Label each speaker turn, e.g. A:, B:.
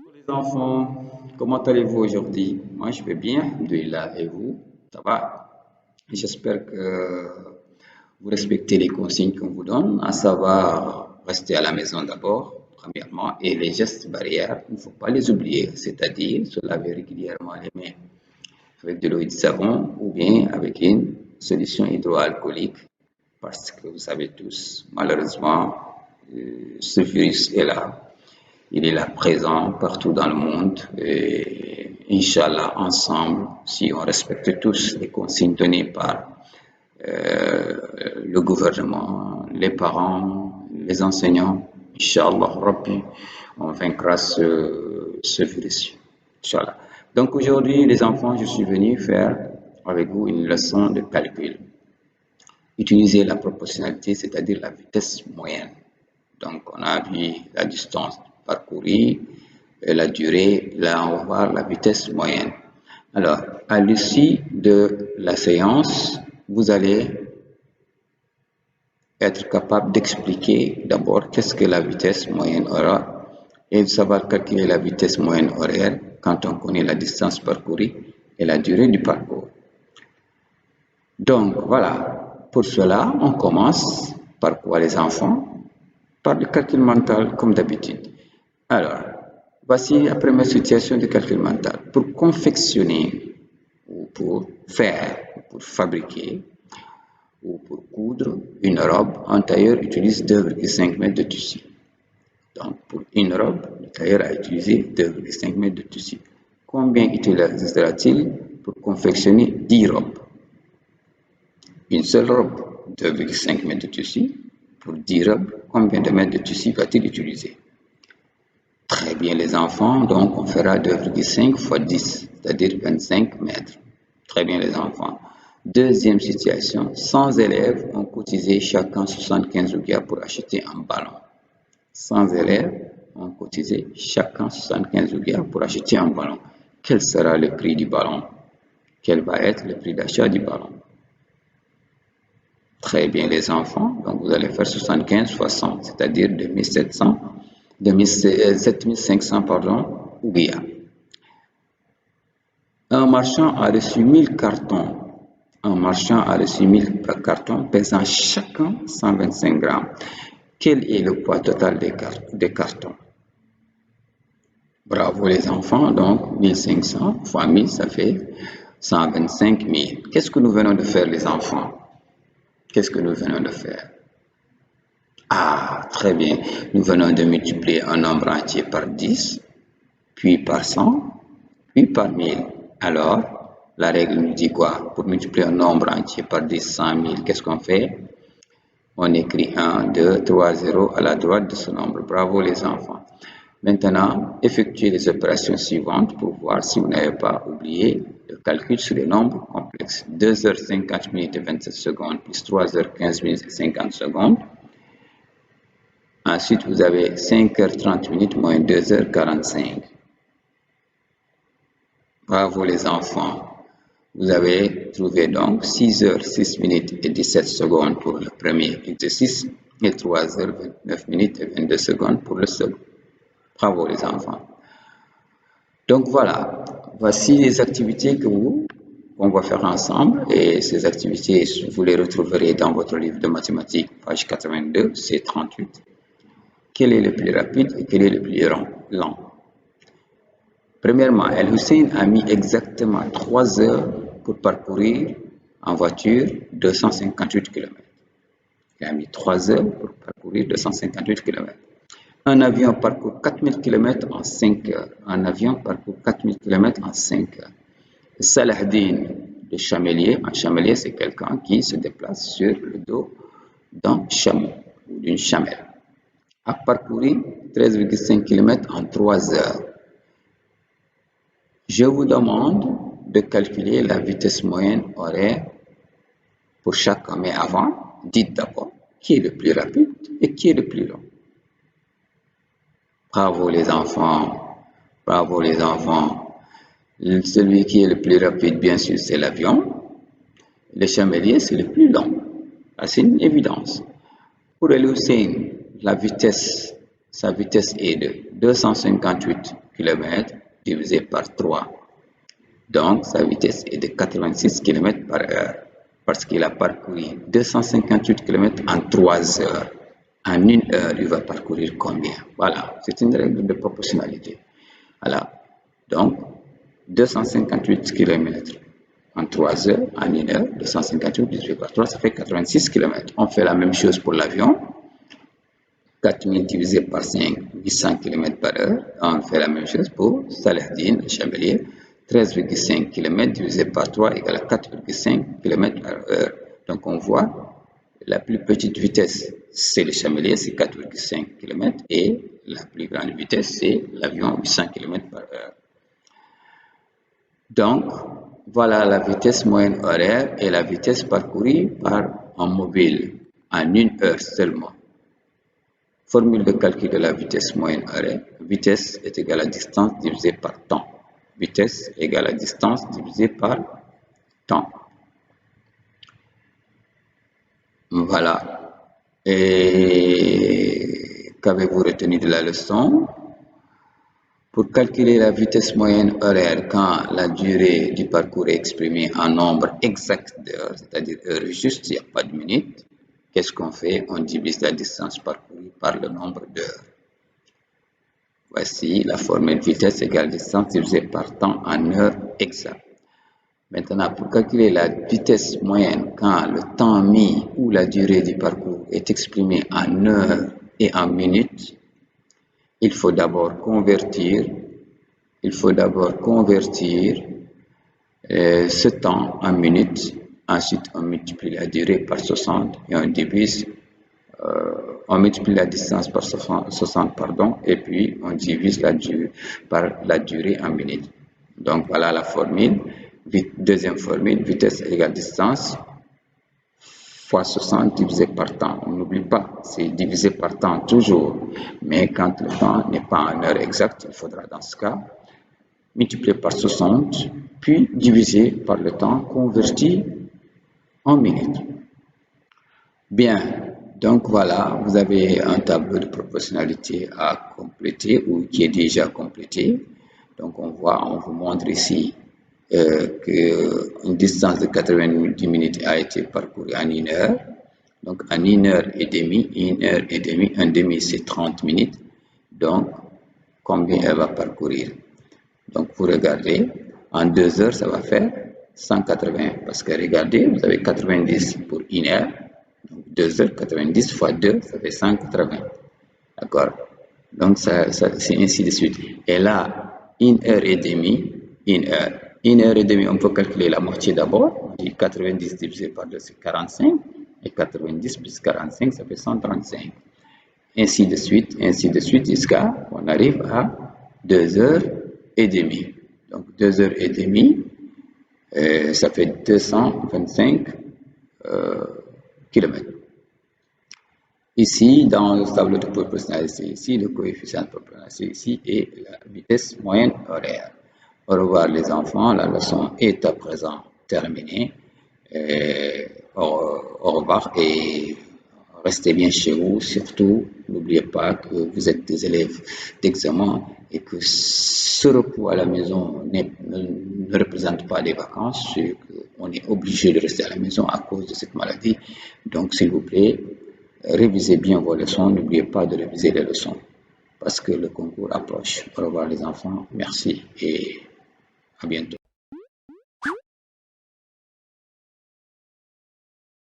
A: Bonjour les enfants, comment allez-vous aujourd'hui? Moi je vais bien, alhamdoulilah, et vous? Ça va? J'espère que vous respectez les consignes qu'on vous donne, à savoir rester à la maison d'abord, premièrement, et les gestes barrières, il ne faut pas les oublier, c'est-à-dire se laver régulièrement les mains avec de l'eau et du savon ou bien avec une solution hydroalcoolique, parce que vous savez tous, malheureusement, ce virus est là. Il est là présent partout dans le monde et Inch'Allah, ensemble, si on respecte tous les consignes données par le gouvernement, les parents, les enseignants, Inch'Allah, Rabbi, on vaincra ce virus. Inch'Allah. Donc aujourd'hui, les enfants, je suis venu faire avec vous une leçon de calcul. Utiliser la proportionnalité, c'est-à-dire la vitesse moyenne. Donc, on a vu la distance parcourue, et la durée. Là, on va voir la vitesse moyenne. Alors, à l'issue de la séance, vous allez être capable d'expliquer d'abord qu'est-ce que la vitesse moyenne aura et de savoir calculer la vitesse moyenne horaire quand on connaît la distance parcourue et la durée du parcours. Donc, voilà. Pour cela, on commence par quoi les enfants? Par le calcul mental, comme d'habitude. Alors, voici la première situation de calcul mental. Pour confectionner, ou pour faire, ou pour fabriquer, ou pour coudre une robe, un tailleur utilise 2,5 mètres de tissu. Donc, pour une robe, le tailleur a utilisé 2,5 mètres de tissu. Combien utilisera-t-il pour confectionner 10 robes? Une seule robe, 2,5 mètres de tissu. Pour 10 robes, combien de mètres de tissu va-t-il utiliser? Très bien les enfants, donc on fera 2,5 fois 10, c'est-à-dire 25 mètres. Très bien les enfants. Deuxième situation, 100 élèves ont cotisé chacun 75 roupias pour acheter un ballon. 100 élèves ont cotisé chacun 75 roupias pour acheter un ballon. Quel sera le prix du ballon? Quel va être le prix d'achat du ballon? Très bien les enfants, donc vous allez faire 75 fois 100, c'est-à-dire 7500 roupias. Un marchand a reçu 1000 cartons. Un marchand a reçu 1000 cartons pesant chacun 125 grammes. Quel est le poids total des cartons? Bravo les enfants, donc 1500 fois 1000, ça fait 125 000. Qu'est-ce que nous venons de faire les enfants? Qu'est-ce que nous venons de faire? Ah, très bien. Nous venons de multiplier un nombre entier par 10, puis par 100, puis par 1000. Alors, la règle nous dit quoi? Pour multiplier un nombre entier par 10, 100 000, qu'est-ce qu'on fait? On écrit 1, 2, 3, 0 à la droite de ce nombre. Bravo les enfants. Maintenant, effectuez les opérations suivantes pour voir si vous n'avez pas oublié le calcul sur les nombres complexes. 2h50 minutes et 27 secondes plus 3h15 minutes et 50 secondes. Ensuite, vous avez 5h30 minutes moins 2h45. Bravo les enfants. Vous avez trouvé donc 6h06 minutes et 17 secondes pour le premier exercice et 3h29 minutes et 22 secondes pour le second. Bravo les enfants. Donc voilà, voici les activités qu'on va faire ensemble et ces activités, vous les retrouverez dans votre livre de mathématiques, page 82, c'est 38. Quel est le plus rapide et quel est le plus lent? Premièrement, El Hussein a mis exactement 3 heures pour parcourir en voiture 258 km. Il a mis 3 heures pour parcourir 258 km. Un avion parcourt 4000 km en 5 heures. Un avion parcourt 4000 km en 5 heures. Salahdin, le chamelier, un chamelier c'est quelqu'un qui se déplace sur le dos d'un chameau ou d'une chamelle, a parcouru 13,5 km en 3 heures. Je vous demande de calculer la vitesse moyenne horaire pour chacun, mais avant, dites d'abord qui est le plus rapide et qui est le plus lent. Bravo les enfants, bravo les enfants. Celui qui est le plus rapide, bien sûr, c'est l'avion. Le chamelier, c'est le plus lent. C'est une évidence. Pour El Hussein, sa vitesse est de 258 km divisé par 3. Donc, sa vitesse est de 86 km par heure parce qu'il a parcouru 258 km en 3 heures. En 1 heure, il va parcourir combien? Voilà, c'est une règle de proportionnalité. Voilà, donc 258 km en 3 heures, en 1 heure, 258 divisé par 3, ça fait 86 km. On fait la même chose pour l'avion. 4000 divisé par 5, 800 km par heure. On fait la même chose pour Saladin, le chamelier. 13,5 km divisé par 3 égale à 4,5 km par heure. Donc on voit la plus petite vitesse, c'est le chamelier, c'est 4,5 km. Et la plus grande vitesse, c'est l'avion, 800 km par heure. Donc, voilà la vitesse moyenne horaire et la vitesse parcourue par un mobile en 1 heure seulement. Formule de calcul de la vitesse moyenne horaire. Vitesse est égale à distance divisée par temps. Vitesse égale à distance divisée par temps. Voilà. Et qu'avez-vous retenu de la leçon? Pour calculer la vitesse moyenne horaire quand la durée du parcours est exprimée en nombre exact d'heures, c'est-à-dire heure juste, il n'y a pas de minutes, qu'est-ce qu'on fait? On divise la distance parcourue par le nombre d'heures. Voici la formule vitesse égale distance divisée par temps en heure exacte. Maintenant, pour calculer la vitesse moyenne quand le temps mis ou la durée du parcours est exprimé en heures et en minutes, il faut d'abord convertir ce temps en minutes. Ensuite, on multiplie la durée par 60 et on multiplie la distance par 60, et puis on divise par la durée en minutes. Donc voilà la formule. Deuxième formule, vitesse égale distance fois 60 divisé par temps. On n'oublie pas, c'est divisé par temps toujours. Mais quand le temps n'est pas en heure exacte, il faudra dans ce cas multiplier par 60, puis diviser par le temps converti en minutes. Bien, donc voilà, vous avez un tableau de proportionnalité à compléter ou qui est déjà complété. Donc on vous montre ici qu'une distance de 90 minutes a été parcourue en 1 heure. Donc en 1 heure et demie, un demi c'est 30 minutes. Donc combien elle va parcourir? Donc vous regardez, en 2 heures ça va faire 180 parce que regardez, vous avez 90 pour 1 heure. Donc 2 heures, 90 fois 2, ça fait 180. D'accord? Donc c'est ainsi de suite. Et là, 1 heure et demie, 1 heure. 1 heure et demie, on peut calculer la moitié d'abord. 90 divisé par 2, c'est 45. Et 90 plus 45, ça fait 135. Ainsi de suite, jusqu'à on arrive à 2 heures et demie. Donc 2 heures et demie, ça fait 225 km. Ici, dans le tableau de proportionnalité, ici, le coefficient de proportionnalité ici et la vitesse moyenne horaire. Au revoir les enfants, la leçon est à présent terminée. Au revoir et restez bien chez vous. Surtout, n'oubliez pas que vous êtes des élèves d'examen et que ce repos à la maison ne représente pas des vacances. On est obligé de rester à la maison à cause de cette maladie. Donc, s'il vous plaît, révisez bien vos leçons. N'oubliez pas de réviser les leçons parce que le concours approche. Au revoir les enfants. Merci et à bientôt.